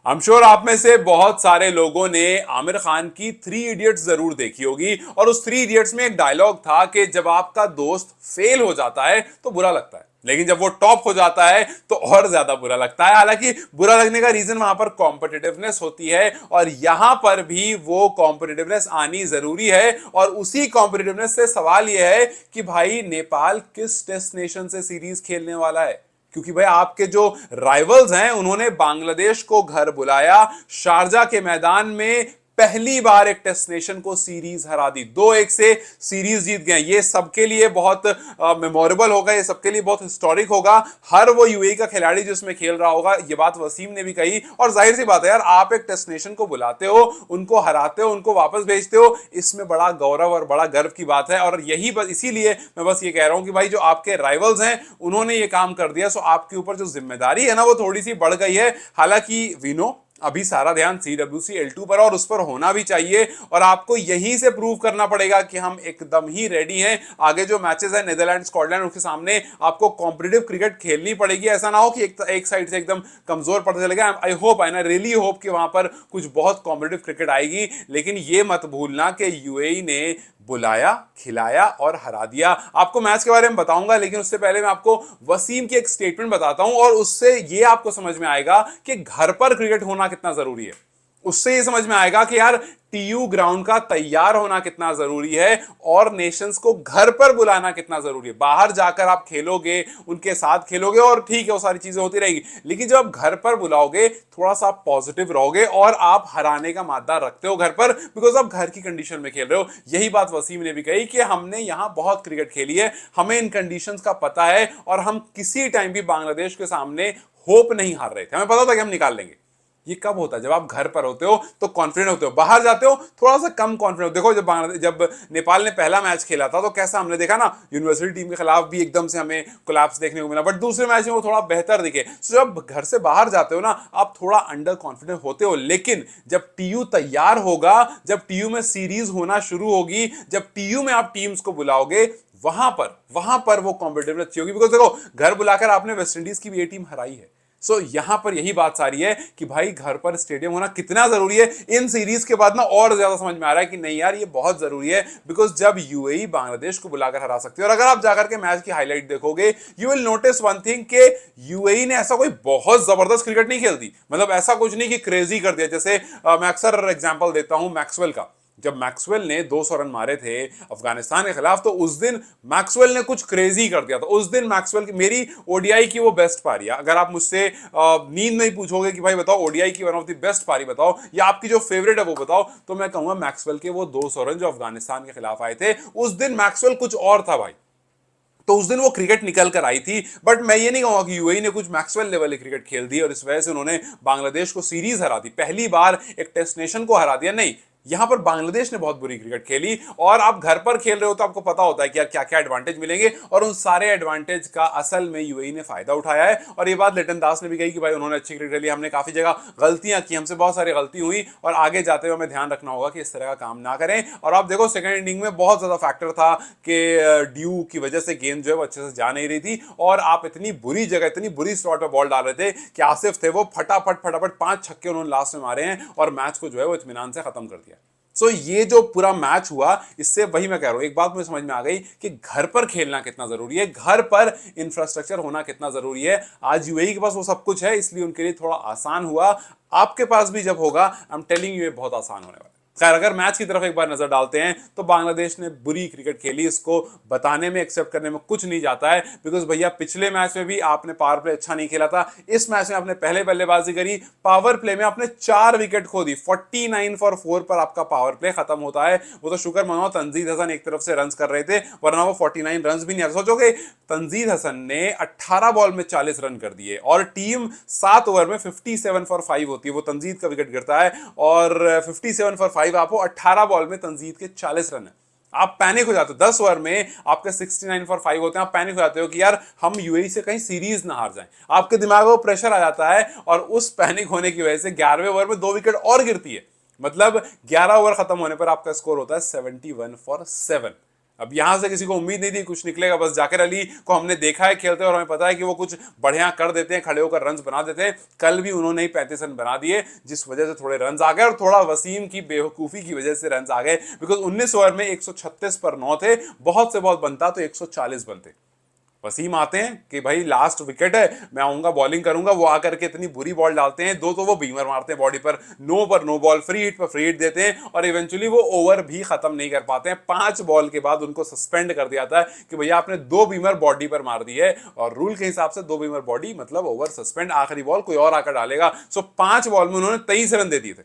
I am sure आप में से बहुत सारे लोगों ने आमिर खान की थ्री इडियट्स जरूर देखी होगी और उस थ्री इडियट्स में एक डायलॉग था कि जब आपका दोस्त फेल हो जाता है तो बुरा लगता है, लेकिन जब वो टॉप हो जाता है तो और ज्यादा बुरा लगता है। हालांकि बुरा लगने का रीजन वहां पर कॉम्पिटिटिवनेस होती है और यहां पर भी वो कॉम्पिटिटिवनेस आनी जरूरी है। और उसी कॉम्पिटिटिवनेस से सवाल यह है कि भाई नेपाल किस डेस्टिनेशन से सीरीज खेलने वाला है, क्योंकि भाई आपके जो राइवल्स हैं उन्होंने बांग्लादेश को घर बुलाया, शारजा के मैदान में पहली बार एक टेस्ट नेशन को सीरीज हरा दी, 2-1 से सीरीज जीत गए। ये सबके लिए बहुत मेमोरेबल होगा, ये सबके लिए बहुत हिस्टोरिक होगा। हर वो यूएई का खिलाड़ी जो इसमें खेल रहा होगा, ये बात वसीम ने भी कही। और जाहिर सी बात है यार, आप एक टेस्ट नेशन को बुलाते हो, उनको हराते हो, उनको वापस भेजते हो, इसमें बड़ा गौरव और बड़ा गर्व की बात है। और यही बस इसीलिए मैं बस ये कह रहा हूं कि भाई जो आपके राइवल्स हैं उन्होंने ये काम कर दिया, सो आपके ऊपर जो जिम्मेदारी है ना वो थोड़ी सी बढ़ गई है। हालांकि वी नो अभी सारा ध्यान CWC L2 पर और उस पर होना भी चाहिए और आपको यहीं से प्रूव करना पड़ेगा कि हम एकदम ही रेडी हैं। आगे जो मैचेस है नीदरलैंड स्कॉटलैंड, उसके सामने आपको कॉम्पिटिटिव क्रिकेट खेलनी पड़ेगी। ऐसा ना हो कि एक साइड से एकदम कमजोर पड़ता चलेगा। I hope, I really hope कि वहां पर कुछ बहुत कॉम्पिटिटिव क्रिकेट आएगी। लेकिन ये मत भूलना कि यूएई ने बुलाया, खिलाया और हरा दिया। आपको मैच के बारे में बताऊंगा, लेकिन उससे पहले मैं आपको वसीम की एक स्टेटमेंट बताता हूं और उससे ये आपको समझ में आएगा कि घर पर क्रिकेट होना कितना जरूरी है। उससे ये समझ में आएगा कि यार टीयू ग्राउंड का तैयार होना कितना जरूरी है और नेशंस को घर पर बुलाना कितना जरूरी है। बाहर जाकर आप खेलोगे, उनके साथ खेलोगे और ठीक है वो सारी चीजें होती रहेगी, लेकिन जब आप घर पर बुलाओगे थोड़ा सा पॉजिटिव रहोगे और आप हराने का मादा रखते हो घर पर, बिकॉज आप घर की कंडीशन में खेल रहे हो। यही बात वसीम ने भी कही कि हमने यहां बहुत क्रिकेट खेली है, हमें इन कंडीशंस का पता है और हम किसी टाइम भी बांग्लादेश के सामने होप नहीं हार रहे थे, हमें पता था कि हम निकाल लेंगे। ये कब होता है? जब आप घर पर होते हो तो कॉन्फिडेंट होते हो, बाहर जाते हो थोड़ा सा कम कॉन्फिडेंट। देखो जब नेपाल ने पहला मैच खेला था तो कैसा हमने देखा ना, यूनिवर्सिटी टीम के खिलाफ भी एकदम से हमें कोलैप्स देखने को मिला, बट दूसरे मैच में वो थोड़ा बेहतर दिखे। तो जब घर से बाहर जाते हो ना आप थोड़ा अंडर कॉन्फिडेंट होते हो, लेकिन जब टीयू तैयार होगा, जब टीयू में सीरीज होना शुरू होगी, जब टीयू में आप टीम्स को बुलाओगे, वहां पर वो कॉम्पिटिटिव अच्छी होगी। बिकॉज देखो, घर बुलाकर आपने वेस्ट इंडीज की भी ये टीम हराई है। सो यहां पर यही बात सारी है कि भाई घर पर स्टेडियम होना कितना जरूरी है। इन सीरीज के बाद ना और ज्यादा समझ में आ रहा है कि नहीं यार ये बहुत जरूरी है। बिकॉज जब यूएई बांग्लादेश को बुलाकर हरा सकती है, और अगर आप जाकर के मैच की हाईलाइट देखोगे you will notice one thing कि यूएई ने ऐसा कोई बहुत जबरदस्त क्रिकेट नहीं खेलती। मतलब ऐसा कुछ नहीं कि क्रेजी कर दिया। जैसे मैं अक्सर एग्जाम्पल देता हूं मैक्सवेल का। जब मैक्सवेल ने 200 रन मारे थे अफगानिस्तान के खिलाफ तो उस दिन मैक्सवेल ने कुछ क्रेजी कर दिया था। उस दिन मैक्सवेल की, मेरी ओडीआई की वो बेस्ट पारी है। अगर आप मुझसे नींद में ही पूछोगे कि भाई बताओ ओडीआई की वन ऑफ द बेस्ट पारी बताओ या आपकी जो फेवरेट है वो बताओ, तो मैं कहूंगा मैक्सवेल के वो 200 रन जो अफगानिस्तान के खिलाफ आए थे। उस दिन मैक्सवेल कुछ और था भाई, तो उस दिन वो क्रिकेट निकल कर आई थी। बट मैं ये नहीं कहूंगा कि यूएई ने कुछ मैक्सवेल लेवल की क्रिकेट खेल दी और इस वजह से उन्होंने बांग्लादेश को सीरीज हरा दी, पहली बार एक टेस्ट नेशन को हरा दिया। नहीं, यहां पर बांग्लादेश ने बहुत बुरी क्रिकेट खेली। और आप घर पर खेल रहे हो तो आपको पता होता है कि यार क्या क्या एडवांटेज मिलेंगे, और उन सारे एडवांटेज का असल में यूएई ने फायदा उठाया है। और ये बात लिटन दास ने भी कही कि भाई उन्होंने अच्छी क्रिकेट खेली, हमने काफी जगह गलतियां की, हमसे बहुत सारी गलती हुई और आगे जाते हुए हमें ध्यान रखना होगा कि इस तरह का काम ना करें। और आप देखो सेकंड इनिंग में बहुत ज्यादा फैक्टर था कि ड्यू की वजह से गेंद जो है वो अच्छे से जा नहीं रही थी और आप इतनी बुरी जगह, इतनी बुरी स्लॉट पे बॉल डाल रहे थे कि आसिफ थे वो फटाफट फटाफट 5 छक्के उन्होंने लास्ट में मारे हैं और मैच को जो है वो इत्मीनान से खत्म कर दिया। सो ये जो पूरा मैच हुआ, इससे वही मैं कह रहा हूं, एक बात मुझे समझ में आ गई कि घर पर खेलना कितना जरूरी है, घर पर इंफ्रास्ट्रक्चर होना कितना जरूरी है। आज यूएई के पास वो सब कुछ है, इसलिए उनके लिए थोड़ा आसान हुआ। आपके पास भी जब होगा, आई एम टेलिंग यू, ये बहुत आसान होने वाला है। खैर, अगर मैच की तरफ एक बार नजर डालते हैं तो बांग्लादेश ने बुरी क्रिकेट खेली, इसको बताने में, एक्सेप्ट करने में कुछ नहीं जाता है। बिकॉज भैया पिछले मैच में भी आपने पावर प्ले अच्छा नहीं खेला था, इस मैच में आपने पहले बल्लेबाजी करी, पावर प्ले में आपने 4 विकेट खो दी, 49 फॉर 4 पर आपका पावर प्ले खत्म होता है। वो तो शुक्र मनाओ तंजीद हसन एक तरफ से रन कर रहे थे, वरना वो 49 रन भी नहीं आ। सोचोगे तंजीद हसन ने 18 बॉल में 40 रन कर दिए और टीम 7 ओवर में 57 फॉर 5 होती है, वो तंजीद का विकेट गिरता है और 57 फॉर 5 आपको 18 बॉल में तंजीद के 40 रन है। आप पैनिक हो जाते हो, 10 ओवर में आपके 69 फॉर 5 होते हैं, आप पैनिक हो जाते हो कि यार हम यूएई से कहीं सीरीज ना हार जाएं। आपके दिमाग में प्रेशर आ जाता है और उस पैनिक होने की वजह से 11वें ओवर में 2 विकेट और गिरती है। मतलब 11 ओवर खत्म होने पर आपका स्कोर होता है 71 फॉर 7। अब यहां से किसी को उम्मीद नहीं थी कुछ निकलेगा, बस जाकिर अली को हमने देखा है खेलते और हमें पता है कि वो कुछ बढ़िया कर देते हैं, खड़े होकर रन बना देते हैं। कल भी उन्होंने ही 35 रन बना दिए, जिस वजह से थोड़े रन आ गए और थोड़ा वसीम की बेवकूफी की वजह से रन आ गए, बिकॉज 19 ओवर में 136 पर 9 थे, बहुत से बहुत बनता तो 140 बनते। वसीम आते हैं कि भाई लास्ट विकेट है, मैं आऊंगा बॉलिंग करूंगा, वो आकर के इतनी बुरी बॉल डालते हैं, दो तो वो बीमर मारते हैं बॉडी पर नो बॉल, फ्री हिट पर फ्री हिट देते हैं और इवेंचुअली वो ओवर भी खत्म नहीं कर पाते हैं। 5 बॉल के बाद उनको सस्पेंड कर दिया जाता है कि भैया आपने 2 बीमर बॉडी पर मार दी है, और रूल के हिसाब से 2 बीमर बॉडी मतलब ओवर सस्पेंड, आखिरी बॉल कोई और आकर डालेगा। सो 5 बॉल में उन्होंने 23 रन दे दिए थे।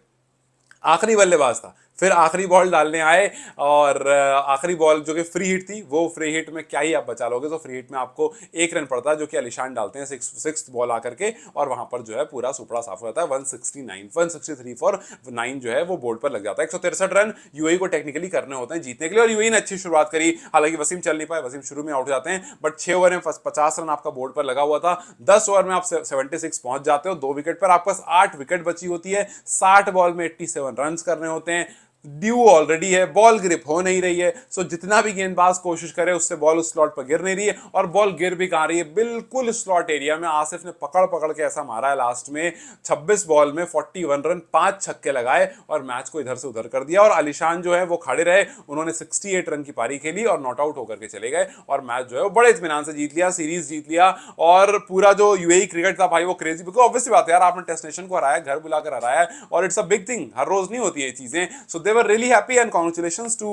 आखिरी बल्लेबाज था, फिर आखिरी बॉल डालने आए और आखिरी बॉल जो कि फ्री हिट थी, वो फ्री हिट में क्या ही आप बचा लोगे, तो फ्री हिट में आपको 1 रन पड़ता है जो कि अलीशान डालते हैं सिक्स बॉल आकर के, और वहां पर जो है पूरा सुपड़ा साफ हो जाता है। 163 फॉर 9 जो है वो बोर्ड पर लग जाता है। 163 रन यूएई को टेक्निकली करने होते हैं जीतने के लिए, और यूएई ने अच्छी शुरुआत करी, हालांकि वसीम चल नहीं पाए, वसीम शुरू में आउट हो जाते हैं, बट 6 ओवर में 50 रन आपका बोर्ड पर लगा हुआ था। 10 ओवर में आप 76 पहुंच जाते हो, 2 विकेट पर आपके पास 8 विकेट बची होती है, 60 बॉल में 87 रन करने होते हैं। ड्यू ऑलरेडी है, बॉल ग्रिप हो नहीं रही है, सो जितना भी गेंदबाज कोशिश करे उससे बॉल उस स्लॉट पर गिर नहीं रही है, और बॉल गिर भी कहां रही है, बिल्कुल स्लॉट एरिया में। आसिफ ने पकड़ पकड़ के ऐसा मारा है लास्ट में, 26 बॉल में 41 रन, 5 छक्के लगाए और मैच को इधर से उधर कर दिया। और अलीशान जो है वो खड़े रहे, उन्होंने 68 रन की पारी खेली और नॉट आउट होकर के चले गए, और मैच जो है वो बड़े इत्मीनान से जीत लिया, सीरीज जीत लिया। और पूरा जो यूएई क्रिकेट था भाई वो क्रेजी, बिकॉज ऑब्वियसली बात है यार, आपने टेस्ट नेशन को हराया, घर बुलाकर हराया, और इट्स अ बिग थिंग, हर रोज नहीं होती है चीजें। So they were really happy and congratulations to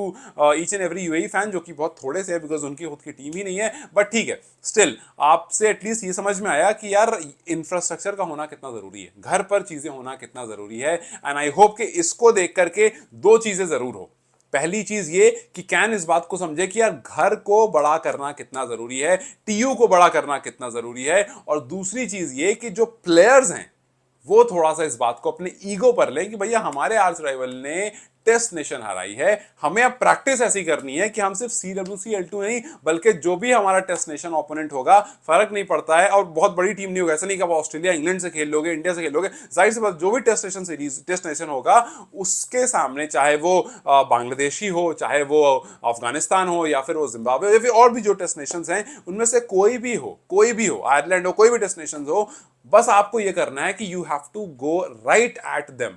each and every UAE fan, जो कि बहुत थोड़े से है बिकॉज उनकी खुद की टीम ही नहीं है, बट ठीक है, स्टिल आपसे एटलीस्ट ये समझ में आया कि यार इंफ्रास्ट्रक्चर का होना कितना जरूरी है, घर पर चीजें होना कितना जरूरी है। एंड आई होप कि इसको देख करके 2 चीजें जरूर हो। पहली चीज ये कि कैन इस बात को समझे कि यार घर को बड़ा करना कितना जरूरी है, टीयू को बड़ा करना कितना जरूरी है, और दूसरी चीज ये कि जो प्लेयर्स हैं वो थोड़ा सा इस बात को अपने ईगो पर लें कि भैया हमारे आर्च राइवल ने टेस्ट नेशन हराई है, हमें अब प्रैक्टिस ऐसी करनी है कि हम सिर्फ CWC L2 नहीं बल्कि जो भी हमारा टेस्ट नेशन ओपोनेंट होगा, फर्क नहीं पड़ता है, और बहुत बड़ी टीम नहीं होगा, ऐसा नहीं कि आप ऑस्ट्रेलिया इंग्लैंड से खेल लोगे, इंडिया से खेल लोगे, जाहिर सी बात जो भी test nation series test nation होगा उसके सामने, चाहे वो बांग्लादेशी हो, चाहे वो अफगानिस्तान हो, या फिर वो जिम्बाब्वे हो, या फिर और भी जो टेस्ट नेशन हैं उनमें से कोई भी हो, आयरलैंड हो, कोई भी टेस्ट नेशन हो, बस आपको यह करना है कि you have to go right at them.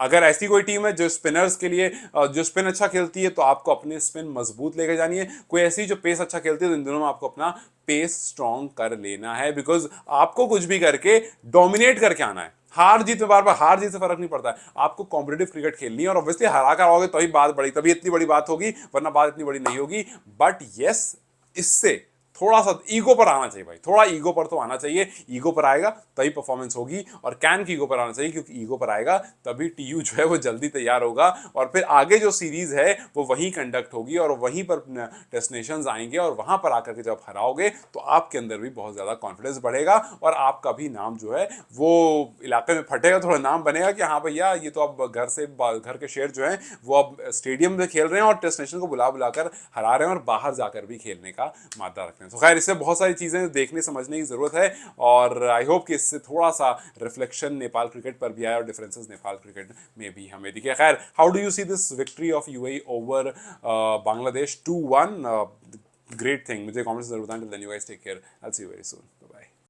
अगर ऐसी कोई टीम है जो स्पिनर्स के लिए जो स्पिन अच्छा खेलती है, तो आपको अपनी स्पिन मजबूत लेके जानी है। कोई ऐसी जो पेस अच्छा खेलती है, तो इन दोनों में आपको अपना पेस स्ट्रॉन्ग कर लेना है, बिकॉज आपको कुछ भी करके डोमिनेट करके आना है। हार जीत में बार बार हार जीत से फर्क नहीं पड़ता है, आपको कॉम्पिटेटिव क्रिकेट खेलनी है, और ऑब्वियसली हरा कर आओगे तभी बात बड़ी, तभी इतनी बड़ी बात होगी, वरना बात इतनी बड़ी नहीं होगी। बट यस, इससे थोड़ा सा ईगो पर आना चाहिए भाई, थोड़ा ईगो पर तो आना चाहिए, ईगो पर आएगा तभी परफॉर्मेंस होगी, और कैन की ईगो पर आना चाहिए, क्योंकि ईगो पर आएगा तभी टीयू जो है वो जल्दी तैयार होगा, और फिर आगे जो सीरीज है वो वहीं कंडक्ट होगी, और वहीं पर डेस्टिनेशंस आएंगे, और वहां पर आकर के जब हराओगे तो आपके अंदर भी बहुत ज्यादा कॉन्फिडेंस बढ़ेगा, और आपका भी नाम जो है वो इलाके में फटेगा, थोड़ा नाम बनेगा कि हाँ भैया ये तो अब घर के शेर जो है वो अब स्टेडियम में खेल रहे हैं, और डेस्टिनेशन को बुला बुलाकर हरा रहे हैं, और बाहर जाकर भी खेलने का मादा रखते हैं। तो खैर, इससे बहुत सारी चीजें देखने समझने की जरूरत है, और आई होप कि इससे थोड़ा सा रिफ्लेक्शन नेपाल क्रिकेट पर भी आया, और डिफरेंसेस नेपाल क्रिकेट में भी हमें दिखे। खैर, how do you see this victory of UAE over Bangladesh 2-1? Great thing, मुझे कमेंट्स जरूर बताएं। Till then you guys take care, I will see you very soon.